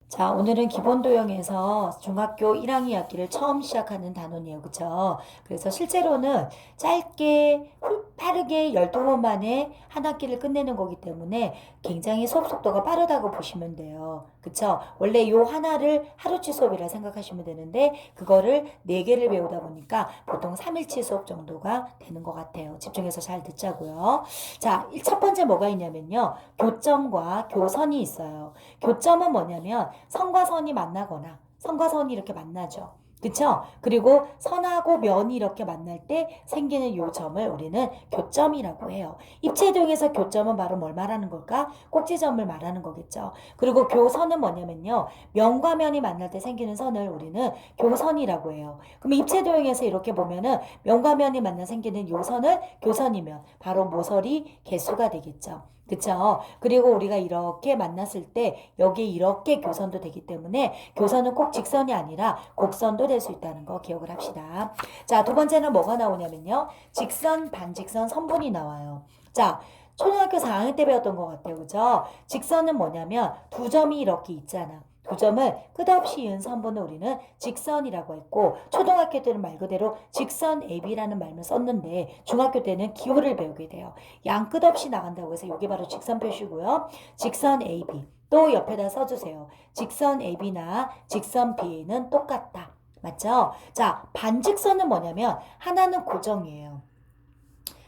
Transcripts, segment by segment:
자, 오늘은 기본도형에서 중학교 1학년 학기를 처음 시작하는 단원이에요. 그쵸? 그래서 실제로는 짧게, 빠르게 12번 만에 한 학기를 끝내는 거기 때문에 굉장히 수업 속도가 빠르다고 보시면 돼요. 그쵸? 원래 요 하나를 하루치 수업이라 생각하시면 되는데, 그거를 4개를 배우다 보니까 보통 3일치 수업 정도가 되는 것 같아요. 집중해서 잘 듣자고요. 자, 첫 번째 뭐가 있냐면요. 교점과 교선이 있어요. 교점은 뭐냐면 선과 선이 만나거나 선과 선이 이렇게 만나죠. 그쵸? 그리고 선하고 면이 이렇게 만날 때 생기는 요 점을 우리는 교점이라고 해요. 입체도형에서 교점은 바로 뭘 말하는 걸까? 꼭지점을 말하는 거겠죠. 그리고 교선은 뭐냐면요. 면과 면이 만날 때 생기는 선을 우리는 교선이라고 해요. 그럼 입체도형에서 이렇게 보면은 면과 면이 만나 생기는 요 선을 교선이면 바로 모서리 개수가 되겠죠. 그쵸? 그리고 우리가 이렇게 만났을 때 여기에 이렇게 교선도 되기 때문에 교선은 꼭 직선이 아니라 곡선도 될 수 있다는 거 기억을 합시다. 자, 두 번째는 뭐가 나오냐면요. 직선, 반직선, 선분이 나와요. 자, 초등학교 4학년 때 배웠던 것 같아요. 그죠? 직선은 뭐냐면 두 점이 이렇게 있잖아. 두 점을 끝없이 이은 선분을 우리는 직선이라고 했고 초등학교 때는 말 그대로 직선 AB라는 말을 썼는데 중학교 때는 기호를 배우게 돼요. 양 끝없이 나간다고 해서 이게 바로 직선 표시고요. 직선 AB 또 옆에다 써주세요. 직선 AB나 직선 BA는 똑같다. 맞죠? 자, 반직선은 뭐냐면 하나는 고정이에요.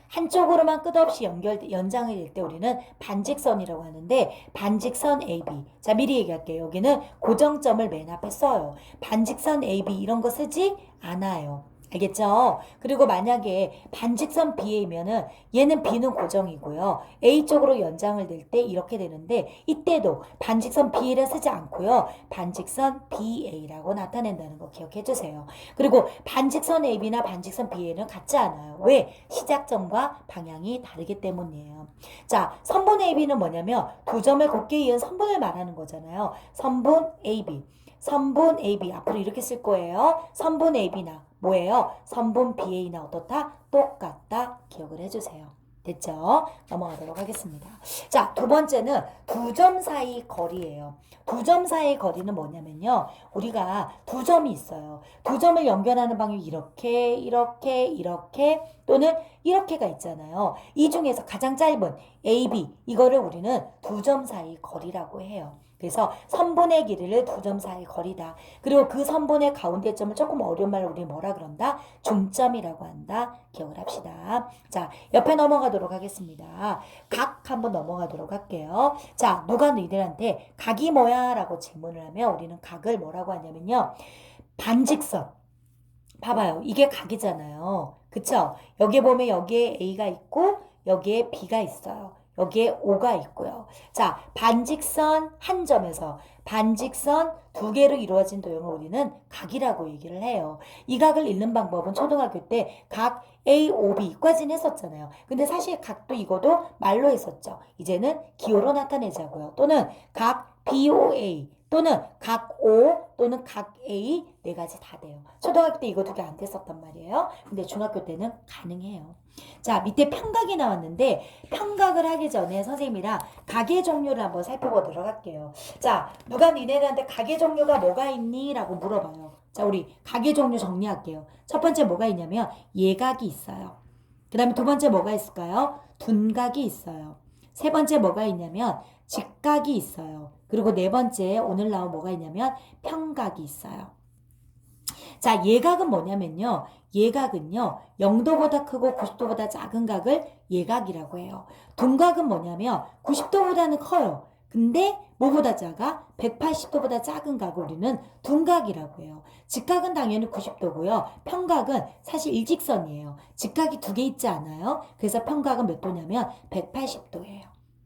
한쪽으로만 끝없이 연장이 될 때 우리는 반직선이라고 하는데 반직선 AB. 자, 미리 얘기할게요. 여기는 고정점을 맨 앞에 써요. 반직선 AB 이런 거 쓰지 않아요. 알겠죠? 그리고 만약에 반직선 BA면은 얘는 B는 고정이고요. A 쪽으로 연장을 될 때 이렇게 되는데 이때도 반직선 BA를 쓰지 않고요. 반직선 BA라고 나타낸다는 거 기억해 주세요. 그리고 반직선 AB나 반직선 BA는 같지 않아요. 왜? 시작점과 방향이 다르기 때문이에요. 자, 선분 AB는 뭐냐면 두 점을 곱게 이은 선분을 말하는 거잖아요. 선분 AB. 선분 AB 앞으로 이렇게 쓸 거예요. 선분 AB나 뭐예요? 선분 BA나 어떻다? 똑같다. 기억을 해주세요. 됐죠? 넘어가도록 하겠습니다. 자, 두 번째는 두 점 사이 거리예요. 두 점 사이 거리는 뭐냐면요. 우리가 두 점이 있어요. 두 점을 연결하는 방향이 이렇게, 이렇게, 이렇게 또는 이렇게가 있잖아요. 이 중에서 가장 짧은 AB 이거를 우리는 두 점 사이 거리라고 해요. 그래서 선분의 길이를 두 점 사이 거리다. 그리고 그 선분의 가운데점을 조금 어려운 말로 우리 뭐라 그런다? 중점이라고 한다. 기억을 합시다. 자, 옆에 넘어가도록 하겠습니다. 각 한번 넘어가도록 할게요. 자, 누가 너희들한테 각이 뭐야? 라고 질문을 하면 우리는 각을 뭐라고 하냐면요. 반직선. 봐봐요. 이게 각이잖아요. 그쵸? 여기 보면 여기에 A가 있고 여기에 B가 있어요. 여기에 O가 있고요. 자, 반직선 한 점에서 반직선 두 개로 이루어진 도형을 우리는 각이라고 얘기를 해요. 이 각을 읽는 방법은 초등학교 때 각 AOB까지는 했었잖아요. 근데 사실 각도 이거도 말로 했었죠. 이제는 기호로 나타내자고요. 또는 각 BOA 또는 각 O 또는 각 A 네 가지 다 돼요. 초등학교 때 이거 두 개 안 됐었단 말이에요. 근데 중학교 때는 가능해요. 자, 밑에 평각이 나왔는데 평각을 하기 전에 선생님이랑 각의 종류를 한번 살펴보도록 할게요. 자, 누가 니네들한테 각의 종류가 뭐가 있니? 라고 물어봐요. 자, 우리 각의 종류 정리할게요. 첫 번째 뭐가 있냐면 예각이 있어요. 그 다음에 두 번째 뭐가 있을까요? 둔각이 있어요. 세 번째 뭐가 있냐면 직각이 있어요. 그리고 네 번째 오늘 나온 뭐가 있냐면 평각이 있어요. 자, 예각은 뭐냐면요. 예각은요. 0도보다 크고 90도보다 작은 각을 예각이라고 해요. 둔각은 뭐냐면 90도보다는 커요. 근데 뭐보다 작아? 180도보다 작은 각을 우리는 둔각이라고 해요. 직각은 당연히 90도고요. 평각은 사실 일직선이에요. 직각이 두 개 있지 않아요? 그래서 평각은 몇 도냐면 180도예요.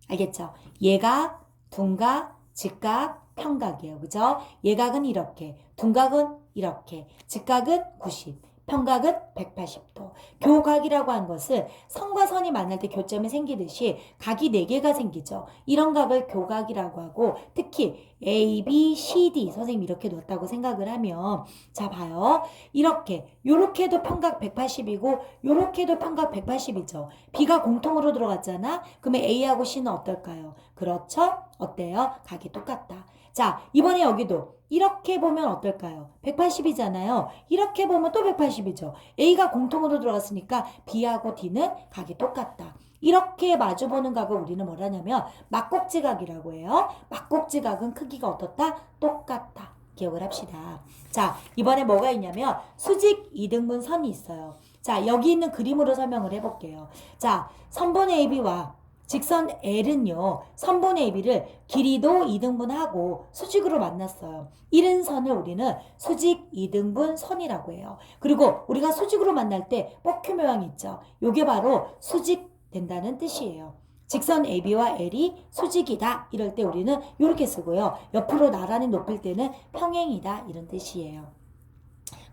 알겠죠? 예각, 둔각, 직각, 평각이에요. 그죠? 예각은 이렇게, 둔각은 이렇게, 직각은 90, 평각은 180도. 교각이라고 한 것은 선과 선이 만날 때 교점이 생기듯이 각이 4개가 생기죠. 이런 각을 교각이라고 하고 특히 A, B, C, D 선생님 이렇게 놓았다고 생각을 하면 자 봐요. 이렇게 요렇게도 평각 180이고 요렇게도 평각 180이죠. B가 공통으로 들어갔잖아. 그러면 A하고 C는 어떨까요? 그렇죠? 어때요? 각이 똑같다. 자, 이번에 여기도 이렇게 보면 어떨까요? 180이잖아요. 이렇게 보면 또 180이죠. A가 공통으로 들어갔으니까 B하고 D는 각이 똑같다. 이렇게 마주보는 각을 우리는 뭐라냐면 막곡지각이라고 해요. 막곡지각은 크기가 어떻다? 똑같다. 기억을 합시다. 자, 이번에 뭐가 있냐면 수직 이등분 선이 있어요. 자, 여기 있는 그림으로 설명을 해볼게요. 자, 선분 AB와 직선 L은요, 선분 AB를 길이도 2등분하고 수직으로 만났어요. 이런 선을 우리는 수직 2등분 선이라고 해요. 그리고 우리가 수직으로 만날 때 뻑큐 모양이 있죠. 요게 바로 수직 된다는 뜻이에요. 직선 AB와 L이 수직이다 이럴 때 우리는 이렇게 쓰고요. 옆으로 나란히 높일 때는 평행이다 이런 뜻이에요.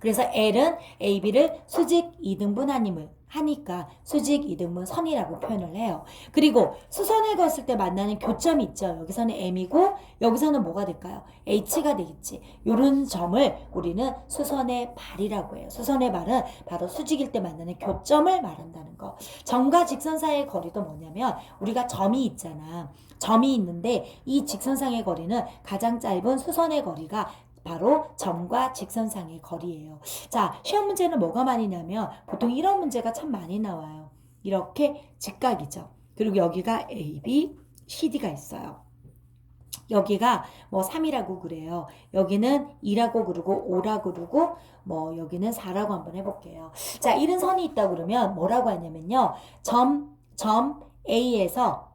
그래서 L은 AB를 수직 2등분 하니까 수직 2등분 선이라고 표현을 해요. 그리고 수선을 그었을 때 만나는 교점이 있죠. 여기서는 M이고 여기서는 뭐가 될까요? H가 되겠지. 이런 점을 우리는 수선의 발이라고 해요. 수선의 발은 바로 수직일 때 만나는 교점을 말한다는 거. 점과 직선 사이의 거리도 뭐냐면 우리가 점이 있잖아. 점이 있는데 이 직선상의 거리는 가장 짧은 수선의 거리가 바로 점과 직선상의 거리예요. 자, 시험 문제는 뭐가 많이 나면 보통 이런 문제가 참 많이 나와요. 이렇게 직각이죠. 그리고 여기가 A, B, CD가 있어요. 여기가 뭐 3이라고 그래요. 여기는 2라고 그러고 5라고 그러고 뭐 여기는 4라고 한번 해볼게요. 자, 이런 선이 있다 그러면 뭐라고 하냐면요. 점 A에서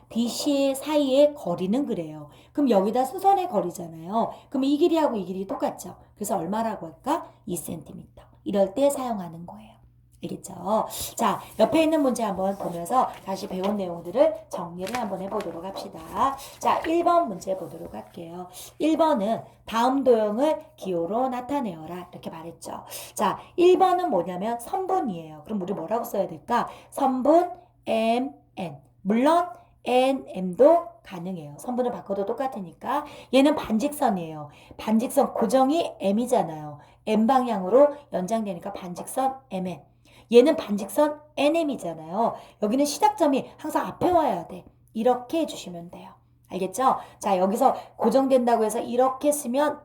BC 사이의 거리는 그래요. 그럼 여기다 수선의 거리잖아요. 그럼 이 길이하고 이 길이 똑같죠. 그래서 얼마라고 할까? 2cm. 이럴 때 사용하는 거예요. 알겠죠? 자, 옆에 있는 문제 한번 보면서 다시 배운 내용들을 정리를 한번 해보도록 합시다. 자, 1번 문제 보도록 할게요. 1번은 다음 도형을 기호로 나타내어라 이렇게 말했죠. 자, 1번은 뭐냐면 선분이에요. 그럼 우리 뭐라고 써야 될까? 선분 M, N. 물론 N, M도 가능해요. 선분을 바꿔도 똑같으니까. 얘는 반직선이에요. 반직선 고정이 M이잖아요. M 방향으로 연장되니까 반직선 MN. 얘는 반직선 NM이잖아요. 여기는 시작점이 항상 앞에 와야 돼. 이렇게 해주시면 돼요. 알겠죠? 자, 여기서 고정된다고 해서 이렇게 쓰면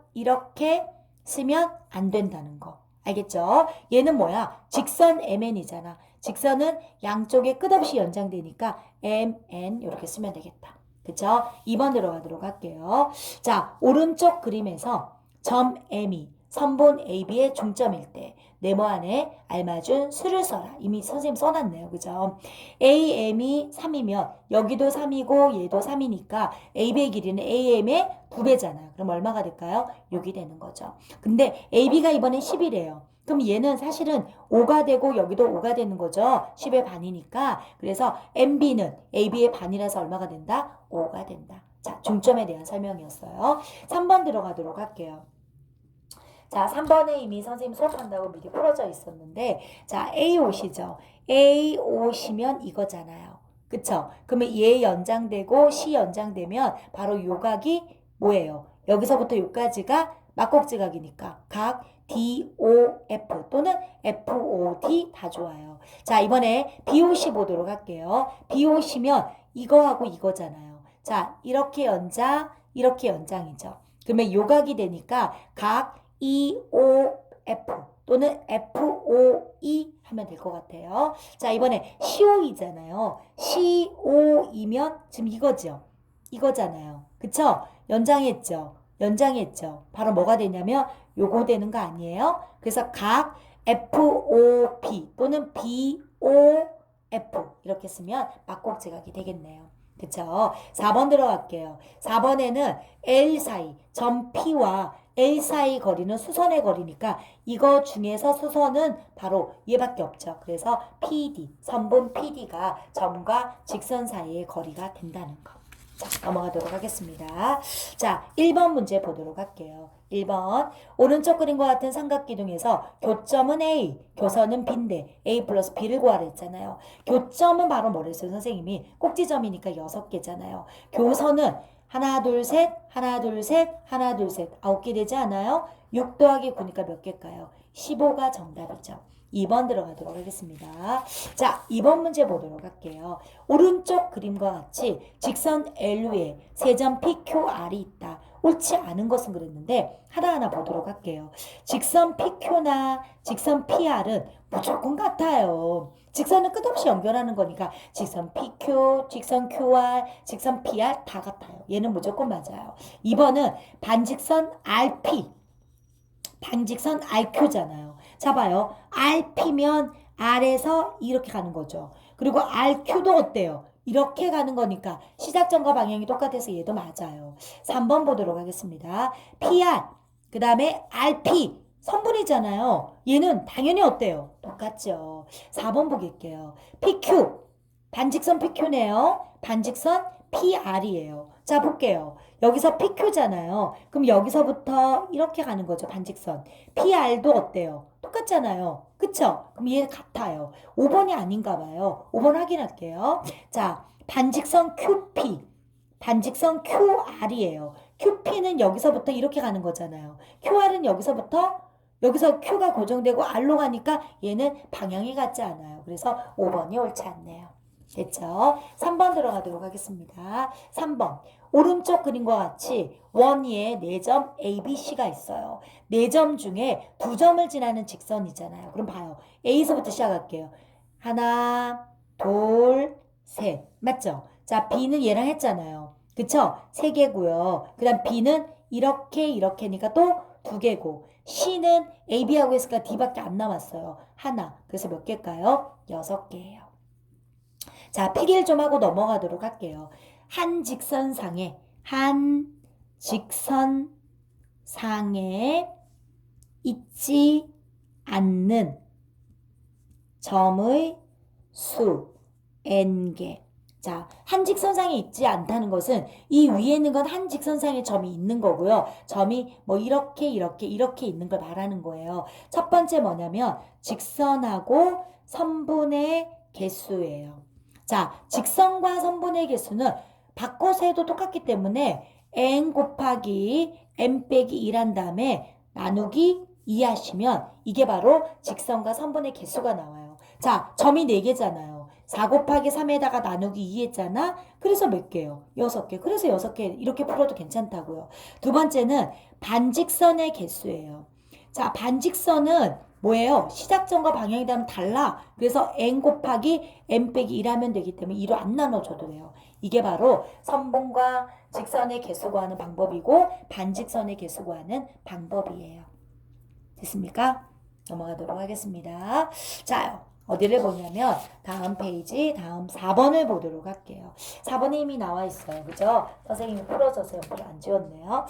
안 된다는 거. 알겠죠? 얘는 뭐야? 직선 MN이잖아. 직선은 양쪽에 끝없이 연장되니까 MN 이렇게 쓰면 되겠다. 그쵸? 2번 들어가도록 할게요. 자, 오른쪽 그림에서 점 M이 선분 AB의 중점일 때 네모 안에 알맞은 수를 써라. 이미 선생님 써놨네요. 그죠? AM이 3이면 여기도 3이고 얘도 3이니까 AB의 길이는 AM의 2배잖아요. 그럼 얼마가 될까요? 6이 되는 거죠. 근데 AB가 이번엔 10이래요. 그럼 얘는 사실은 5가 되고 여기도 5가 되는 거죠. 10의 반이니까. 그래서 MB는 AB의 반이라서 얼마가 된다? 5가 된다. 자, 중점에 대한 설명이었어요. 3번 들어가도록 할게요. 자, 3번에 이미 선생님 수업한다고 미리 풀어져 있었는데, 자, A5시죠. A5시면 이거잖아요. 그쵸? 그러면 얘 연장되고 C 연장되면 바로 요 각이 뭐예요? 여기서부터 요까지가 막곡지각이니까 각 DOF 또는 FOD 다 좋아요. 자, 이번에 BOC 보도록 할게요. BOC면 이거하고 이거잖아요. 자, 이렇게 연장이죠. 그러면 요각이 되니까 각 EOF 또는 FOE 하면 될 것 같아요. 자, 이번에 CO이잖아요. CO이면 지금 이거죠. 이거잖아요. 그쵸? 연장했죠. 바로 뭐가 되냐면 요거 되는 거 아니에요? 그래서 각 FOP 또는 BOF 이렇게 쓰면 막곡지각이 되겠네요. 그쵸? 4번 들어갈게요. 4번에는 L 사이, 점 P와 L 사이 거리는 수선의 거리니까 이거 중에서 수선은 바로 얘밖에 없죠. 그래서 PD, 선분 PD가 점과 직선 사이의 거리가 된다는 거. 자, 넘어가도록 하겠습니다. 자, 1번 문제 보도록 할게요. 1번 오른쪽 그림과 같은 삼각기둥에서 교점은 A, 교선은 B인데 A 플러스 B를 구하라 했잖아요. 교점은 바로 뭐랬어요? 선생님이 꼭지점이니까 6개잖아요. 교선은 하나, 둘, 셋, 9개 되지 않아요? 6 더하기 9니까 몇 개일까요? 15가 정답이죠. 2번 들어가도록 하겠습니다. 자, 2번 문제 보도록 할게요. 오른쪽 그림과 같이 직선 L 위에 세점 PQR이 있다. 옳지 않은 것은 그랬는데 하나하나 보도록 할게요. 직선 PQ나 직선 PR은 무조건 같아요. 직선은 끝없이 연결하는 거니까 직선 PQ, 직선 QR, 직선 PR 다 같아요. 얘는 무조건 맞아요. 2번은 반직선 RP, 반직선 RQ잖아요. 자 봐요. RP면 R에서 이렇게 가는 거죠. 그리고 RQ도 어때요? 이렇게 가는 거니까 시작점과 방향이 똑같아서 얘도 맞아요. 3번 보도록 하겠습니다. PR, 그 다음에 RP, 선분이잖아요. 얘는 당연히 어때요? 똑같죠. 4번 보겠게요. PQ, 반직선 PQ네요. 반직선 PR이에요. 자, 볼게요. 여기서 PQ잖아요. 그럼 여기서부터 이렇게 가는 거죠. 반직선. PR도 어때요? 똑같잖아요. 그쵸? 그럼 얘 같아요. 5번이 아닌가 봐요. 5번 확인할게요. 자, 반직선 QP. 반직선 QR이에요. QP는 여기서부터 이렇게 가는 거잖아요. QR은 여기서 Q가 고정되고 R로 가니까 얘는 방향이 같지 않아요. 그래서 5번이 옳지 않네요. 됐죠? 3번 들어가도록 하겠습니다. 3번. 오른쪽 그림과 같이 원위에 4점 ABC가 있어요. 4점 중에 2점을 지나는 직선이잖아요. 그럼 봐요. A에서부터 시작할게요. 하나, 둘, 셋. 맞죠? 자, B는 얘랑 했잖아요. 그쵸? 3개고요. 그 다음 B는 이렇게니까 또 2개고 C는 AB하고 했으니까 D밖에 안 남았어요. 하나. 그래서 몇 개일까요? 6개예요. 자, 필기를 좀 하고 넘어가도록 할게요. 한 직선상에 있지 않는 점의 수 n개. 자, 한 직선상에 있지 않다는 것은 이 위에 있는 건 한 직선상에 점이 있는 거고요. 점이 뭐 이렇게 있는 걸 말하는 거예요. 첫 번째 뭐냐면 직선하고 선분의 개수예요. 자, 직선과 선분의 개수는 바꿔서 해도 똑같기 때문에 n 곱하기 n 빼기 2란 다음에 나누기 2 하시면 이게 바로 직선과 선분의 개수가 나와요. 자, 점이 4개잖아요. 4 곱하기 3에다가 나누기 2 했잖아. 그래서 몇 개요? 6개. 그래서 6개 이렇게 풀어도 괜찮다고요. 두 번째는 반직선의 개수예요. 자, 반직선은 뭐예요? 시작점과 방향이 되면 달라. 그래서 n 곱하기 n 빼기 1하면 되기 때문에 2로 안 나눠줘도 돼요. 이게 바로 선분과 직선의 개수 구하는 방법이고 반직선의 개수 구하는 방법이에요. 됐습니까? 넘어가도록 하겠습니다. 자, 어디를 보냐면 다음 페이지 다음 4번을 보도록 할게요. 4번에 이미 나와 있어요. 그죠? 선생님이 풀어줘서 여기 안 지웠네요.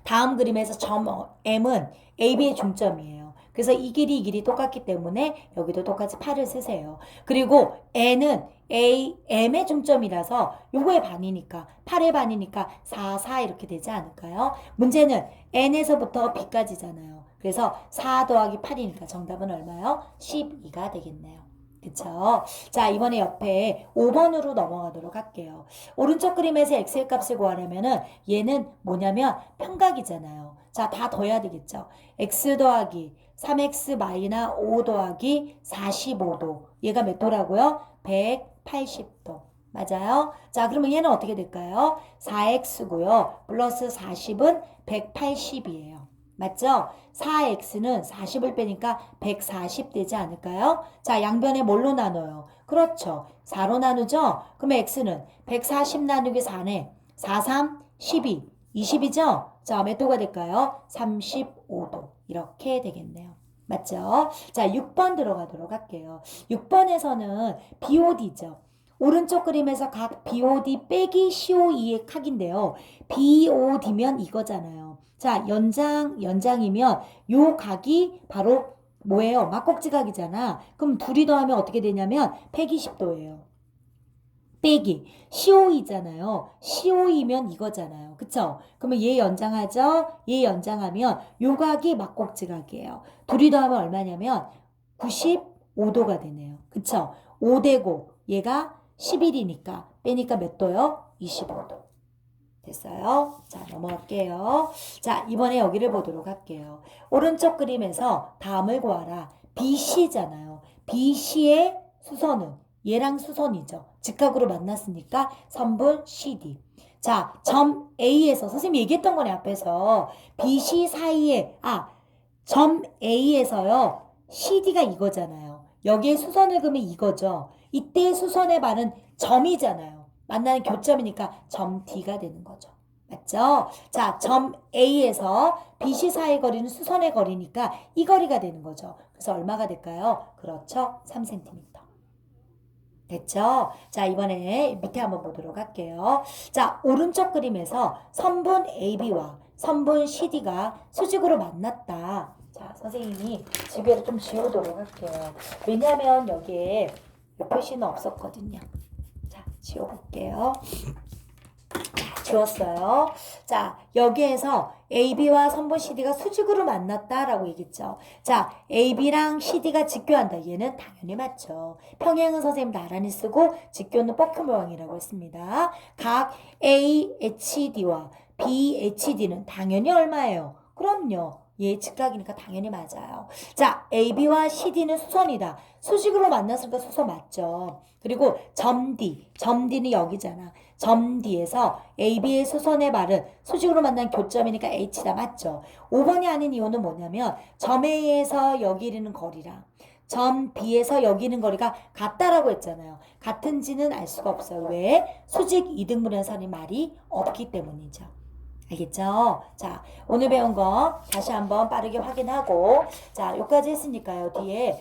다음 그림에서 점 M은 AB의 중점이에요. 그래서 이 길이 똑같기 때문에 여기도 똑같이 8을 쓰세요. 그리고 N은 M의 중점이라서 요거의 반이니까 8의 반이니까 4, 4 이렇게 되지 않을까요? 문제는 N에서부터 B까지잖아요. 그래서 4 더하기 8이니까 정답은 얼마요? 12가 되겠네요. 그쵸? 자, 이번에 옆에 5번으로 넘어가도록 할게요. 오른쪽 그림에서 x의 값을 구하려면은 얘는 뭐냐면 평각이잖아요. 자, 다 더해야 되겠죠? x 더하기 3x 마이너 5 더하기 45도. 얘가 몇 도라고요? 180도. 맞아요? 자, 그러면 얘는 어떻게 될까요? 4x고요. 플러스 40은 180이에요. 맞죠? 4x는 40을 빼니까 140 되지 않을까요? 자, 양변에 뭘로 나눠요? 그렇죠. 4로 나누죠? 그럼 x는 140 나누기 4네. 4, 3, 12. 20이죠? 자, 몇 도가 될까요? 35도. 이렇게 되겠네요. 맞죠? 자, 6번 들어가도록 할게요. 6번에서는 BOD죠. 오른쪽 그림에서 각 BOD 빼기 COE의 각인데요. BOD면 이거잖아요. 자, 연장이면 요 각이 바로 뭐예요? 막꼭지각이잖아. 그럼 둘이 더하면 어떻게 되냐면 120도예요. 빼기 COE잖아요. COE면 이거잖아요. 그쵸? 그러면 얘 연장하죠? 얘 연장하면 요 각이 막꼭지각이에요. 둘이 더하면 얼마냐면 95도가 되네요. 그쵸? 5되고 얘가 11이니까 빼니까 몇 도요? 25도. 됐어요? 자, 넘어갈게요. 자, 이번에 여기를 보도록 할게요. 오른쪽 그림에서 다음을 구하라. BC잖아요. BC의 수선은 얘랑 수선이죠. 직각으로 만났으니까 선분 CD. 자, 점 A에서 선생님이 얘기했던 거네 앞에서 BC 사이에 점 A에서요. CD가 이거잖아요. 여기에 수선을 그으면 이거죠. 이때 수선의 말은 점이잖아요. 만나는 교점이니까 점 D가 되는 거죠. 맞죠? 자, 점 A에서 BC 사이의 거리는 수선의 거리니까 이 거리가 되는 거죠. 그래서 얼마가 될까요? 그렇죠. 3cm. 됐죠? 자, 이번에 밑에 한번 보도록 할게요. 자, 오른쪽 그림에서 선분 AB와 선분 CD가 수직으로 만났다. 자, 선생님이 지배를 좀 지우도록 할게요. 왜냐하면 여기에 표시는 없었거든요. 자, 지워볼게요. 지웠어요. 자, 여기에서 AB와 선분 CD가 수직으로 만났다라고 얘기했죠. 자, AB랑 CD가 직교한다. 얘는 당연히 맞죠. 평행은 선생님 나란히 쓰고 직교는 뻑큐 모양이라고 했습니다. 각 AHD와 BHD는 당연히 얼마예요? 그럼요. 얘 직각이니까 당연히 맞아요. 자, AB와 CD는 수선이다. 수직으로 만났으니까 수선 맞죠. 그리고 점 D는 여기잖아. 점 D에서 AB의 수선의 말은 수직으로 만난 교점이니까 H다. 맞죠? 5번이 아닌 이유는 뭐냐면 점 A에서 여기 이르는 거리랑 점 B에서 여기 있는 거리가 같다라고 했잖아요. 같은지는 알 수가 없어요. 왜? 수직 이등분의 선이 말이 없기 때문이죠. 알겠죠? 자, 오늘 배운 거 다시 한번 빠르게 확인하고, 자, 여기까지 했으니까요. 뒤에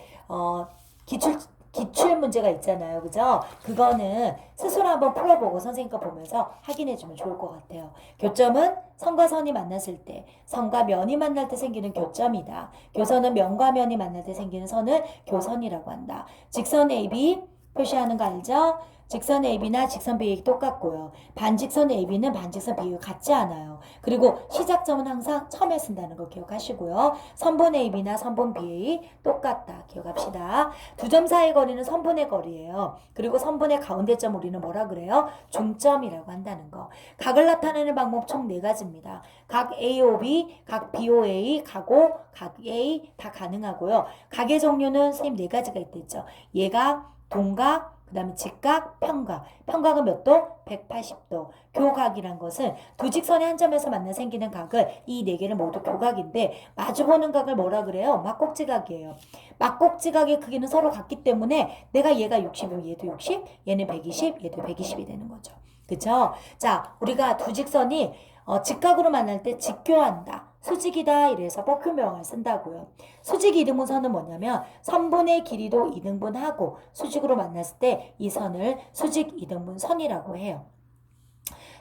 기출 문제가 있잖아요. 그죠? 그거는 스스로 한번 풀어보고 선생님 거 보면서 확인해주면 좋을 것 같아요. 교점은 선과 선이 만났을 때, 선과 면이 만날 때 생기는 교점이다. 교선은 면과 면이 만날 때 생기는 선을 교선이라고 한다. 직선 AB 표시하는 거 알죠? 직선 AB나 직선 BA 똑같고요. 반직선 AB는 반직선 BA 같지 않아요. 그리고 시작점은 항상 처음에 쓴다는 거 기억하시고요. 선분 AB나 선분 BA 똑같다. 기억합시다. 두 점 사이의 거리는 선분의 거리예요. 그리고 선분의 가운데점 우리는 뭐라 그래요? 중점이라고 한다는 거. 각을 나타내는 방법 총 4가지입니다. 각 AOB, 각 BOA, 각O, 각 A 다 가능하고요. 각의 종류는 선생님 4가지가 있댔죠. 얘가 동각, 그 다음에 직각, 평각. 평각은 몇 도? 180도. 교각이란 것은 두 직선의 한 점에서 만나 생기는 각을 이 4개를 모두 교각인데 마주보는 각을 뭐라 그래요? 막곡지각이에요. 막곡지각의 크기는 서로 같기 때문에 내가 얘가 60이면 얘도 60, 얘는 120, 얘도 120이 되는 거죠. 그쵸? 자, 우리가 두 직선이 직각으로 만날 때 직교한다. 수직이다 이래서 뻑큐명을 쓴다고요. 수직 이등분선은 뭐냐면 선분의 길이도 이등분하고 수직으로 만났을 때 이 선을 수직 이등분선이라고 해요.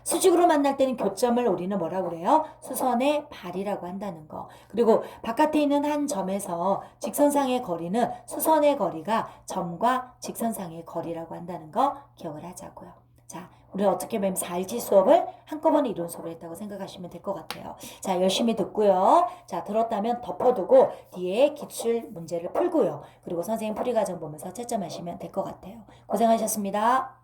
수직으로 만날 때는 교점을 우리는 뭐라고 그래요? 수선의 발이라고 한다는 거. 그리고 바깥에 있는 한 점에서 직선상의 거리는 수선의 거리가 점과 직선상의 거리라고 한다는 거 기억을 하자고요. 자, 우리는 어떻게 보면 4일치 수업을 한꺼번에 이론 수업을 했다고 생각하시면 될 것 같아요. 자, 열심히 듣고요. 자, 들었다면 덮어두고 뒤에 기출 문제를 풀고요. 그리고 선생님 풀이 과정 보면서 채점하시면 될 것 같아요. 고생하셨습니다.